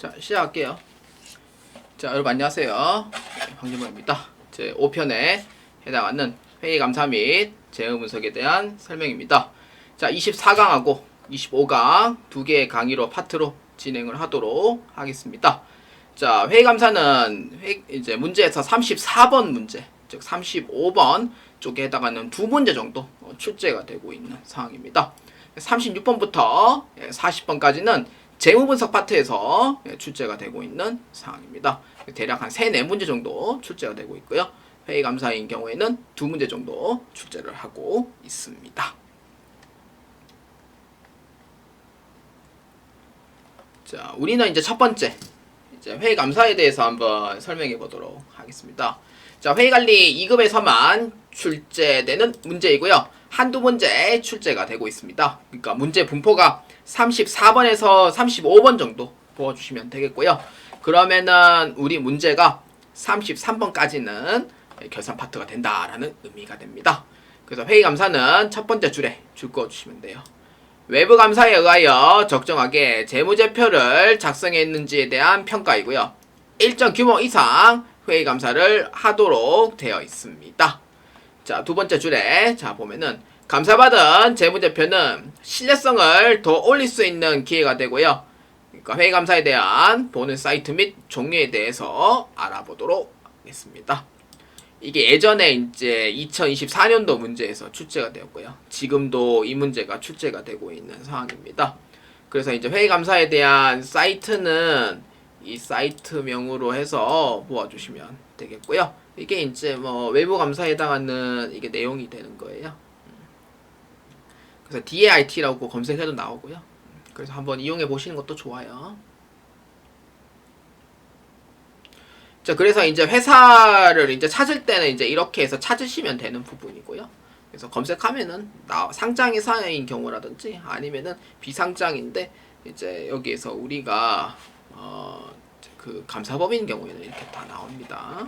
자, 시작할게요. 자, 여러분 안녕하세요. 황진모입니다. 제 5편에 해당하는 회의 감사 및 재무 분석에 대한 설명입니다. 자, 24강하고 25강 두 개의 강의로 파트로 진행을 하도록 하겠습니다. 자, 회의 감사는 이제 문제에서 34번 문제, 즉 35번 쪽에 해당하는 두 문제 정도 출제가 되고 있는 상황입니다. 36번부터 40번까지는 재무분석 파트에서 출제가 되고 있는 상황입니다. 대략 한 3, 4문제 정도 출제가 되고 있고요. 회의감사인 경우에는 2문제 정도 출제를 하고 있습니다. 자, 우리는 이제 첫 번째 이제 회의감사에 대해서 한번 설명해 보도록 하겠습니다. 자, 회의관리 2급에서만 출제되는 문제이고요. 한두 문제 출제가 되고 있습니다. 그러니까 문제 분포가 34번에서 35번 정도 보아주시면 되겠고요. 그러면은 우리 문제가 33번까지는 결산 파트가 된다라는 의미가 됩니다. 그래서 회의감사는 첫 번째 줄에 줄 그어주시면 돼요. 외부 감사에 의하여 적정하게 재무제표를 작성했는지에 대한 평가이고요. 일정 규모 이상 회의감사를 하도록 되어 있습니다. 자, 두 번째 줄에 자 보면은 감사받은 재무제표는 신뢰성을 더 올릴 수 있는 기회가 되고요. 그러니까 회의감사에 대한 보는 사이트 및 종류에 대해서 알아보도록 하겠습니다. 이게 예전에 이제 2024년도 문제에서 출제가 되었고요. 지금도 이 문제가 출제가 되고 있는 상황입니다. 그래서 이제 회의감사에 대한 사이트는 이 사이트명으로 해서 보아주시면 되겠고요. 이게 이제 뭐 외부 감사에 해당하는 이게 내용이 되는 거예요. 그래서 DAIT라고 검색해도 나오고요. 그래서 한번 이용해 보시는 것도 좋아요. 자, 그래서 이제 회사를 이제 찾을 때는 이제 이렇게 해서 찾으시면 되는 부분이고요. 그래서 검색하면은 상장 회사인 경우라든지 아니면은 비상장인데 이제 여기에서 우리가 그 감사법인 경우에는 이렇게 다 나옵니다.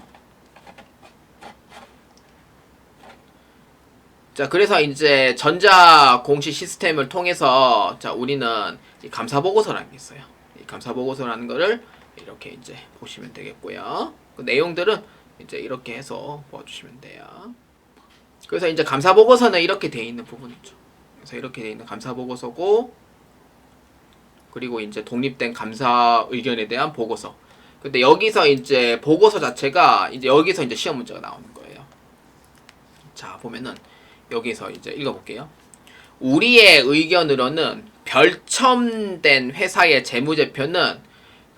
자, 그래서 이제 전자 공시 시스템을 통해서 자, 우리는 이 감사보고서라는 게 있어요. 이 감사보고서라는 거를 이렇게 이제 보시면 되겠고요. 그 내용들은 이제 이렇게 해서 보아주시면 돼요. 그래서 이제 감사보고서는 이렇게 돼 있는 부분이죠. 그래서 이렇게 돼 있는 감사보고서고, 그리고 이제 독립된 감사 의견에 대한 보고서. 근데 여기서 이제 보고서 자체가 이제 여기서 이제 시험 문제가 나오는 거예요. 자, 보면은 여기서 이제 읽어볼게요. 우리의 의견으로는 별첨된 회사의 재무제표는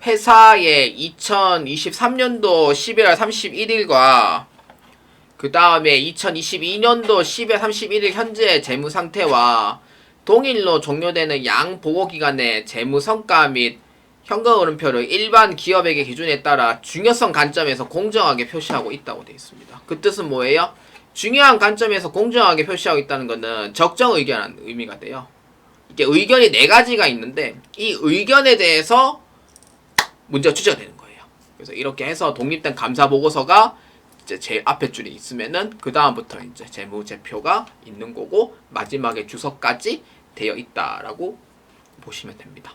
회사의 2023년도 11월 31일과 그 다음에 2022년도 12월 31일 현재 재무 상태와 동일로 종료되는 양 보고기간의 재무 성과 및 현금 흐름표를 일반 기업에게 기준에 따라 중요성 관점에서 공정하게 표시하고 있다고 되어 있습니다. 그 뜻은 뭐예요? 중요한 관점에서 공정하게 표시하고 있다는 것은 적정 의견이라는 의미가 돼요. 이게 의견이 4가지가 있는데 이 의견에 대해서 문제가 출제가 되는 거예요. 그래서 이렇게 해서 독립된 감사 보고서가 이제 제일 앞에 줄에 있으면은 그 다음부터 이제 재무제표가 있는 거고 마지막에 주석까지 되어 있다라고 보시면 됩니다.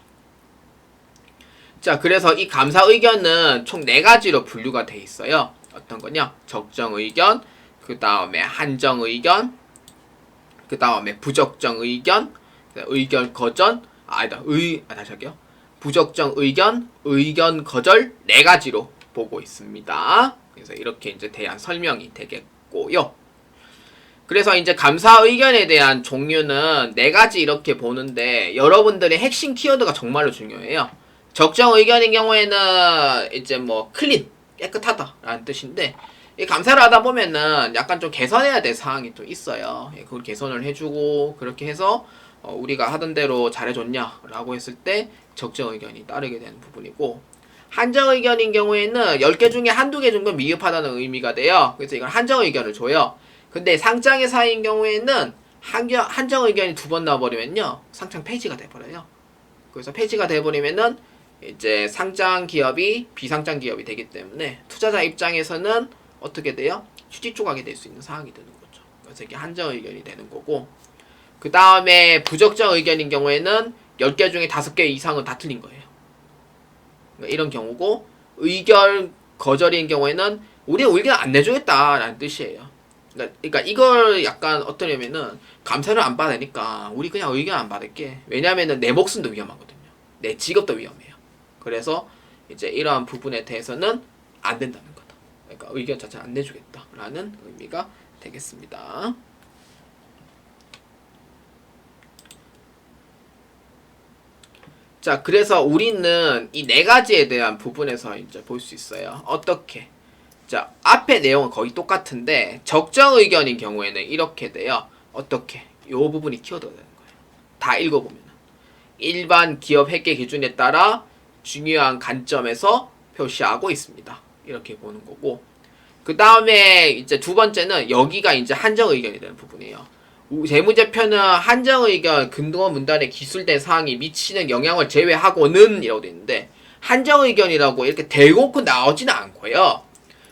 자, 그래서 이 감사 의견은 총 4가지로 분류가 돼 있어요. 어떤 거냐? 적정 의견, 그 다음에 한정 의견, 그 다음에 부적정 의견, 의견 거절, 다시 할게요. 부적정 의견, 의견 거절 4가지로 보고 있습니다. 그래서 이렇게 이제 대한 설명이 되겠고요. 그래서 이제 감사 의견에 대한 종류는 4가지 이렇게 보는데 여러분들의 핵심 키워드가 정말로 중요해요. 적정 의견인 경우에는 이제 뭐 클린, 깨끗하다라는 뜻인데 이 감사를 하다 보면은 약간 좀 개선해야 될 사항이 좀 있어요. 그걸 개선을 해주고 그렇게 해서 우리가 하던 대로 잘해줬냐라고 했을 때 적정 의견이 따르게 되는 부분이고, 한정 의견인 경우에는 10개 중에 한두 개 정도 미흡하다는 의미가 돼요. 그래서 이건 한정 의견을 줘요. 근데 상장의 사인 경우에는 한정 의견이 2번 나와버리면요 상장 폐지가 돼버려요. 그래서 폐지가 돼버리면은 이제 상장 기업이 비상장 기업이 되기 때문에 투자자 입장에서는 어떻게 돼요? 휴지 조각이 될 수 있는 상황이 되는 거죠. 그래서 이게 한정 의견이 되는 거고, 그 다음에 부적정 의견인 경우에는 10개 중에 5개 이상은 다 틀린 거예요. 그러니까 이런 경우고, 의견 거절인 경우에는 우리는 의견 안 내주겠다라는 뜻이에요. 그러니까 이걸 약간 어떠냐면은 감사를 안 받으니까 우리 그냥 의견 안 받을게. 왜냐면은 내 목숨도 위험하거든요. 내 직업도 위험해요. 그래서 이제 이러한 부분에 대해서는 안 된다는 거다. 그러니까 의견 자체를 안 내주겠다라는 의미가 되겠습니다. 자, 그래서 우리는 이 네 가지에 대한 부분에서 이제 볼 수 있어요. 어떻게? 자, 앞에 내용은 거의 똑같은데 적정 의견인 경우에는 이렇게 돼요. 어떻게? 요 부분이 키워드가 되는 거예요. 다 읽어보면 일반 기업 회계 기준에 따라 중요한 관점에서 표시하고 있습니다. 이렇게 보는 거고, 그 다음에 이제 두 번째는 여기가 이제 한정 의견이 되는 부분이에요. 재무제표는 한정 의견 금등원 문단에 기술된 사항이 미치는 영향을 제외하고는 이라고 되어 있는데, 한정 의견이라고 이렇게 대놓고 나오지는 않고요.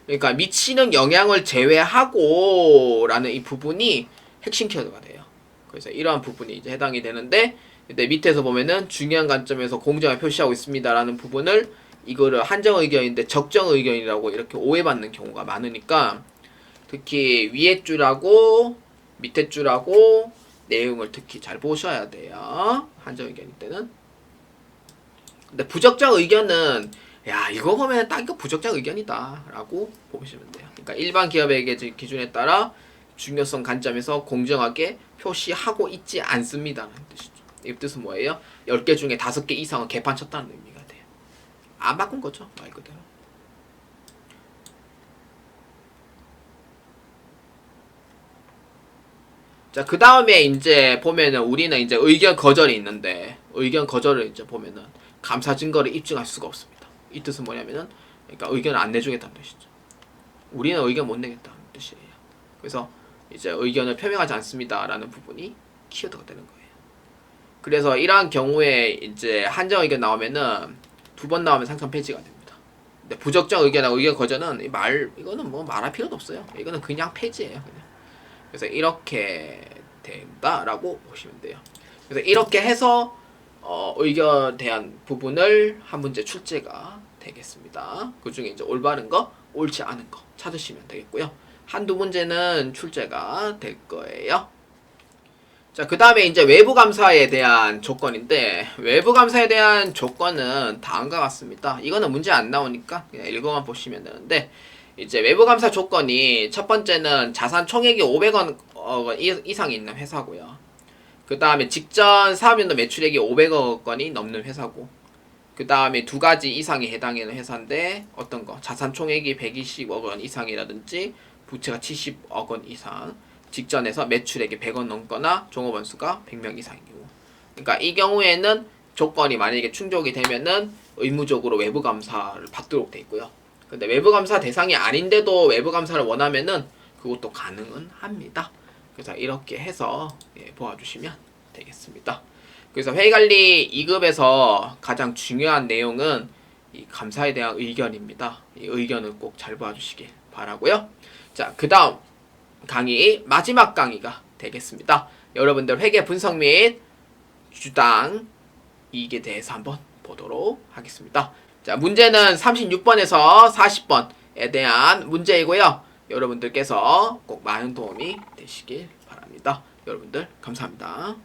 그러니까 미치는 영향을 제외하고 라는 이 부분이 핵심 키워드가 돼요. 그래서 이러한 부분이 이제 해당이 되는데, 근데 밑에서 보면은 중요한 관점에서 공정을 표시하고 있습니다 라는 부분을 이거를 한정 의견인데 적정 의견이라고 이렇게 오해받는 경우가 많으니까, 특히 위에 줄하고 밑에 줄하고 내용을 특히 잘 보셔야 돼요. 한정 의견일 때는. 근데 부적정 의견은 야, 이거 보면 딱 이거 부적정 의견이다 라고 보시면 돼요. 그러니까 일반 기업의 기준에 따라 중요성 관점에서 공정하게 표시하고 있지 않습니다 라는 뜻이죠. 이 뜻은 뭐예요? 10개 중에 5개 이상은 개판 쳤다는 의미가 돼요. 안 바꾼 거죠, 말 그대로. 자, 그 다음에 이제 보면은 우리는 이제 의견 거절이 있는데, 의견 거절을 이제 보면은 감사 증거를 입증할 수가 없습니다. 이 뜻은 뭐냐면은, 그러니까 의견을 안 내주겠다는 뜻이죠. 우리는 의견 못 내겠다는 뜻이에요. 그래서 이제 의견을 표명하지 않습니다라는 부분이 키워드가 되는 거예요. 그래서 이러한 경우에 이제 한정 의견 나오면은 2번 나오면 상품 폐지가 됩니다. 근데 부적정 의견하고 의견 거절은 이거는 뭐 말할 필요도 없어요. 이거는 그냥 폐지예요. 그냥. 그래서 이렇게 된다라고 보시면 돼요. 그래서 이렇게 해서 의견에 대한 부분을 한 문제 출제가 되겠습니다. 그 중에 이제 올바른 거, 옳지 않은 거 찾으시면 되겠고요. 한두 문제는 출제가 될 거예요. 자, 그 다음에 이제 외부 감사에 대한 조건인데, 외부 감사에 대한 조건은 다음과 같습니다. 이거는 문제 안 나오니까 그냥 읽어만 보시면 되는데, 이제 외부 감사 조건이 첫 번째는 자산 총액이 500원 이상이 있는 회사고요. 그 다음에 직전 사업연도 매출액이 500억 원이 넘는 회사고, 그 다음에 2가지 이상이 해당하는 회사인데, 어떤 거? 자산 총액이 120억 원 이상이라든지 부채가 70억 원 이상, 직전에서 매출액이 100원 넘거나 종업원 수가 100명 이상이고. 그러니까 이 경우에는 조건이 만약에 충족이 되면은 의무적으로 외부 감사를 받도록 돼 있고요. 근데 외부 감사 대상이 아닌데도 외부 감사를 원하면은 그것도 가능은 합니다. 그래서 이렇게 해서 보아주시면 되겠습니다. 그래서 회계관리 2급에서 가장 중요한 내용은 이 감사에 대한 의견입니다. 이 의견을 꼭 잘 보아주시길 바라고요. 자, 그 다음 강의 마지막 강의가 되겠습니다. 여러분들 회계 분석 및 주당 이익에 대해서 한번 보도록 하겠습니다. 자, 문제는 36번에서 40번에 대한 문제이고요. 여러분들께서 꼭 많은 도움이 되시길 바랍니다. 여러분들 감사합니다.